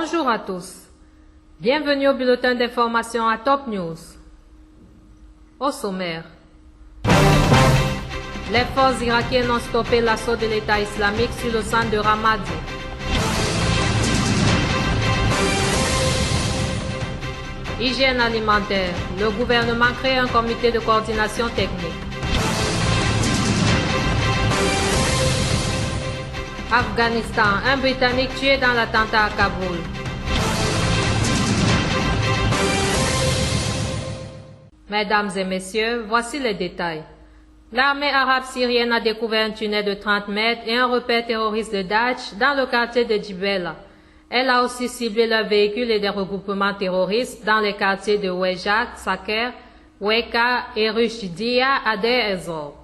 Bonjour à tous. Bienvenue au bulletin d'information à Top News. Au sommaire. Les forces irakiennes ont stoppé l'assaut de l'État islamique sur le centre de Ramadi. Hygiène alimentaire. Le gouvernement crée un comité de coordination technique. Afghanistan. Un Britannique tué dans l'attentat à Kaboul. Mesdames et messieurs, voici les détails. L'armée arabe syrienne a découvert un tunnel de 30 mètres et un repère terroriste de Daesh dans le quartier de Jibela. Elle a aussi ciblé leurs véhicules et des regroupements terroristes dans les quartiers de Wejat, Saker, Weka et Rushdia à Deir ez-Zor.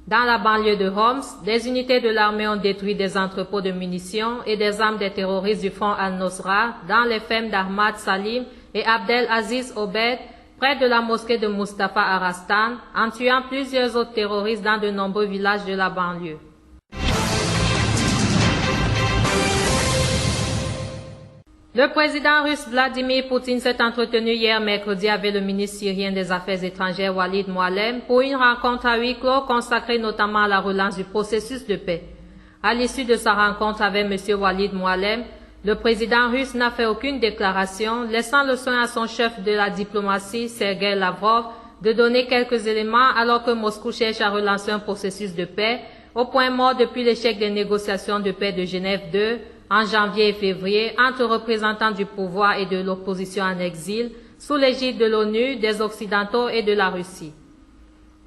Dans la banlieue de Homs, des unités de l'armée ont détruit des entrepôts de munitions et des armes des terroristes du Front al-Nosra dans les fermes d'Ahmad Salim et Abdel Aziz Obed, près de la mosquée de Mustafa Arastan, en tuant plusieurs autres terroristes dans de nombreux villages de la banlieue. Le président russe Vladimir Poutine s'est entretenu hier mercredi avec le ministre syrien des Affaires étrangères Walid Muallem pour une rencontre à huis clos consacrée notamment à la relance du processus de paix. À l'issue de sa rencontre avec M. Walid Muallem, le président russe n'a fait aucune déclaration, laissant le soin à son chef de la diplomatie, Sergei Lavrov, de donner quelques éléments alors que Moscou cherche à relancer un processus de paix, au point mort depuis l'échec des négociations de paix de Genève II, en janvier et février, entre représentants du pouvoir et de l'opposition en exil, sous l'égide de l'ONU, des Occidentaux et de la Russie.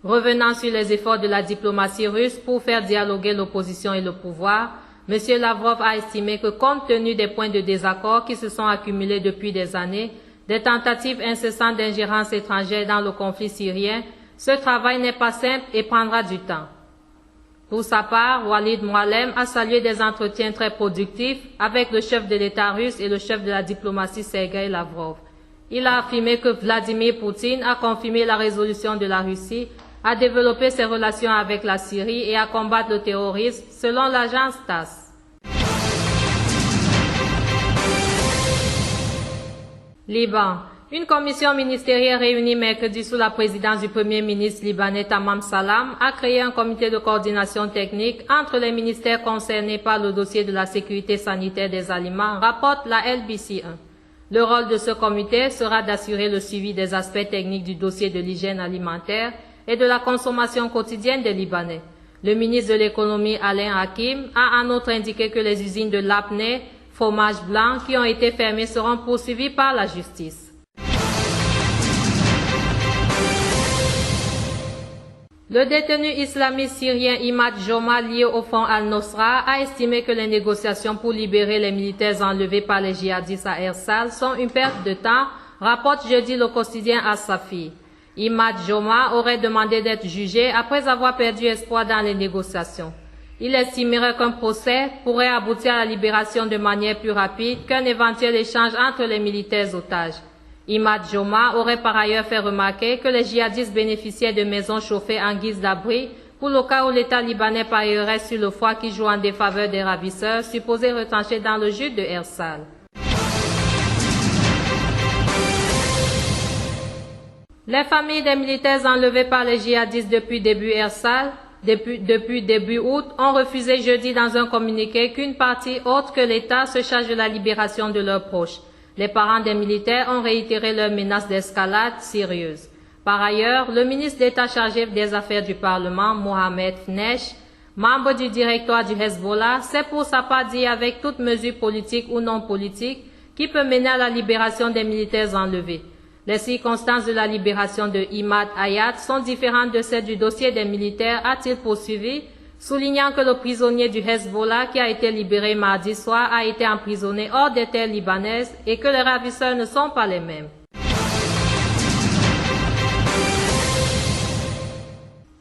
Revenant sur les efforts de la diplomatie russe pour faire dialoguer l'opposition et le pouvoir, M. Lavrov a estimé que compte tenu des points de désaccord qui se sont accumulés depuis des années, des tentatives incessantes d'ingérence étrangère dans le conflit syrien, ce travail n'est pas simple et prendra du temps. Pour sa part, Walid Muallem a salué des entretiens très productifs avec le chef de l'État russe et le chef de la diplomatie Sergei Lavrov. Il a affirmé que Vladimir Poutine a confirmé la résolution de la Russie à développer ses relations avec la Syrie et à combattre le terrorisme, selon l'agence TASS. Liban. Une commission ministérielle réunie mercredi sous la présidence du premier ministre libanais Tamam Salam a créé un comité de coordination technique entre les ministères concernés par le dossier de la sécurité sanitaire des aliments, rapporte la LBC1. Le rôle de ce comité sera d'assurer le suivi des aspects techniques du dossier de l'hygiène alimentaire et de la consommation quotidienne des Libanais. Le ministre de l'économie Alain Hakim a en outre indiqué que les usines de Lapneh, fromage blanc, qui ont été fermées seront poursuivies par la justice. Le détenu islamiste syrien Imad Joma, lié au Front al-Nosra, a estimé que les négociations pour libérer les militaires enlevés par les djihadistes à Ersal sont une perte de temps, rapporte jeudi le quotidien As-Safi. Imad Joma aurait demandé d'être jugé après avoir perdu espoir dans les négociations. Il estimerait qu'un procès pourrait aboutir à la libération de manière plus rapide qu'un éventuel échange entre les militaires otages. Imad Joma aurait par ailleurs fait remarquer que les djihadistes bénéficiaient de maisons chauffées en guise d'abri pour le cas où l'État libanais parierait sur le froid qui joue en défaveur des ravisseurs supposés retranchés dans le jute de Ersal. Les familles des militaires enlevés par les djihadistes depuis début août ont refusé jeudi dans un communiqué qu'une partie autre que l'État se charge de la libération de leurs proches. Les parents des militaires ont réitéré leurs menaces d'escalade sérieuse. Par ailleurs, le ministre d'État chargé des Affaires du Parlement, Mohamed Fnesh, membre du directoire du Hezbollah, s'est pour sa part dit avec toute mesure politique ou non politique qui peut mener à la libération des militaires enlevés. Les circonstances de la libération de Imad Hayat sont différentes de celles du dossier des militaires, a-t-il poursuivi, soulignant que le prisonnier du Hezbollah qui a été libéré mardi soir a été emprisonné hors des terres libanaises et que les ravisseurs ne sont pas les mêmes.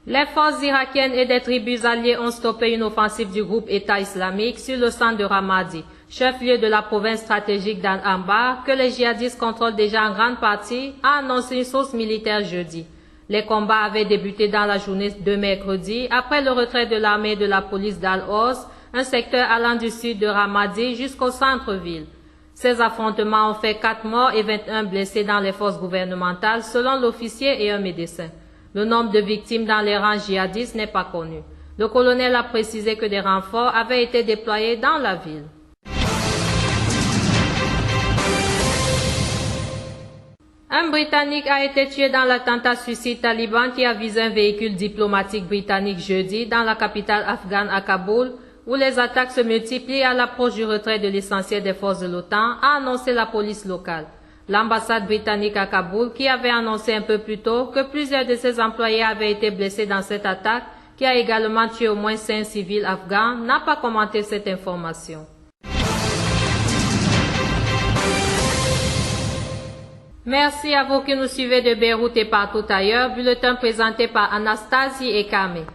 Les forces irakiennes et des tribus alliées ont stoppé une offensive du groupe État islamique sur le centre de Ramadi, chef-lieu de la province stratégique d'Al-Anbar, que les djihadistes contrôlent déjà en grande partie, a annoncé une source militaire jeudi. Les combats avaient débuté dans la journée de mercredi, après le retrait de l'armée et de la police d'Al-Hos, un secteur allant du sud de Ramadi jusqu'au centre-ville. Ces affrontements ont fait 4 morts et 21 blessés dans les forces gouvernementales, selon l'officier et un médecin. Le nombre de victimes dans les rangs djihadistes n'est pas connu. Le colonel a précisé que des renforts avaient été déployés dans la ville. Un Britannique a été tué dans l'attentat suicide taliban qui a visé un véhicule diplomatique britannique jeudi dans la capitale afghane à Kaboul, où les attaques se multiplient à l'approche du retrait de l'essentiel des forces de l'OTAN, a annoncé la police locale. L'ambassade britannique à Kaboul, qui avait annoncé un peu plus tôt que plusieurs de ses employés avaient été blessés dans cette attaque, qui a également tué au moins 5 civils afghans, n'a pas commenté cette information. Merci à vous qui nous suivez de Beyrouth et partout ailleurs. Bulletin présenté par Anastasie et Kame.